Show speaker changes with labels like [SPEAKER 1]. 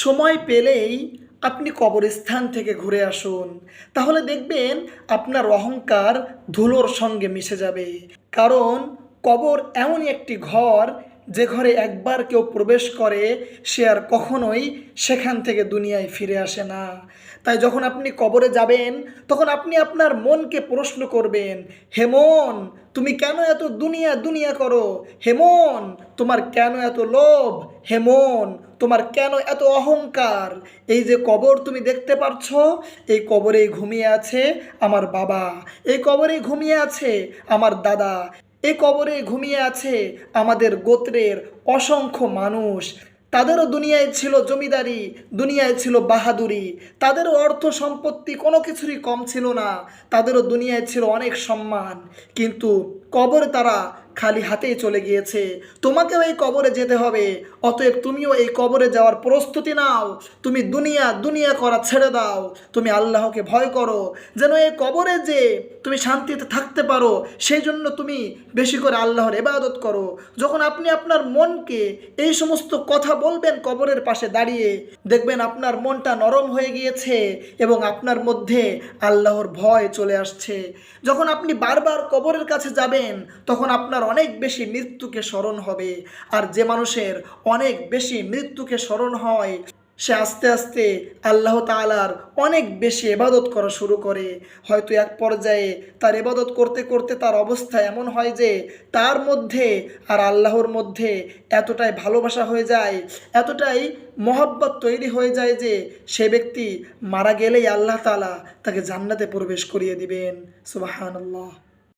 [SPEAKER 1] সময় পেলেই আপনি কবরস্থান থেকে ঘুরে আসুন, তাহলে দেখবেন আপনার অহংকার ধুলোর সঙ্গে মিশে যাবে। কারণ কবর এমনই একটি ঘর, যে ঘরে একবার কেউ প্রবেশ করে সে আর কখনোই সেখান থেকে দুনিয়ায় ফিরে আসে না। তাই যখন আপনি কবরে যাবেন, তখন আপনি আপনার মনকে প্রশ্ন করবেন, হে মন, তুমি কেন এত দুনিয়া দুনিয়া করো? হে মন, তোমার কেন এত লোভ? হে মন, তোমার কেন এত অহংকার? এই যে কবর তুমি দেখতে পাচ্ছ, এই কবরেই ঘুমিয়ে আছে আমার বাবা, এই কবরেই ঘুমিয়ে আছে আমার দাদা, এই কবরে ঘুমিয়ে আছে আমাদের গোত্রের অসংখ্য মানুষ। তাদেরও দুনিয়ায় ছিল জমিদারি, দুনিয়ায় ছিল বাহাদুরি, তাদেরও অর্থ সম্পত্তি কোনো কিছুরই কম ছিল না, তাদেরও দুনিয়ায় ছিল অনেক সম্মান। কিন্তু কবরে তারা খালি হাতেই চলে গিয়েছে। তোমাকেও এই কবরে যেতে হবে, অতএব তুমিও এই কবরে যাওয়ার প্রস্তুতি নাও। তুমি দুনিয়া দুনিয়া করা ছেড়ে দাও, তুমি আল্লাহকে ভয় করো, যেন এই কবরে যে তুমি শান্তিতে থাকতে পারো, সেই জন্য তুমি বেশি করে আল্লাহর ইবাদত করো। যখন আপনি আপনার মনকে এই সমস্ত কথা বলবেন কবরের পাশে দাঁড়িয়ে, দেখবেন আপনার মনটা নরম হয়ে গিয়েছে এবং আপনার মধ্যে আল্লাহর ভয় চলে আসছে। যখন আপনি বারবার কবরের কাছে যাবেন, তখন আপনার অনেক বেশি মৃত্যুকে স্মরণ হবে। আর যে মানুষের অনেক বেশি মৃত্যুকে স্মরণ হয়, সে আস্তে আস্তে আল্লাহ তাআলার অনেক বেশি ইবাদত করা শুরু করে। হয়তো এক পর্যায়ে তার ইবাদত করতে করতে তার অবস্থা এমন হয় যে তার মধ্যে আর আল্লাহর মধ্যে এতটাই ভালোবাসা হয়ে যায়, এতটাই মহব্বত তৈরি হয়ে যায় যে সে ব্যক্তি মারা গেলেই আল্লাহ তাআলা তাকে জান্নাতে প্রবেশ করিয়ে দিবেন। সুবহানাল্লাহ।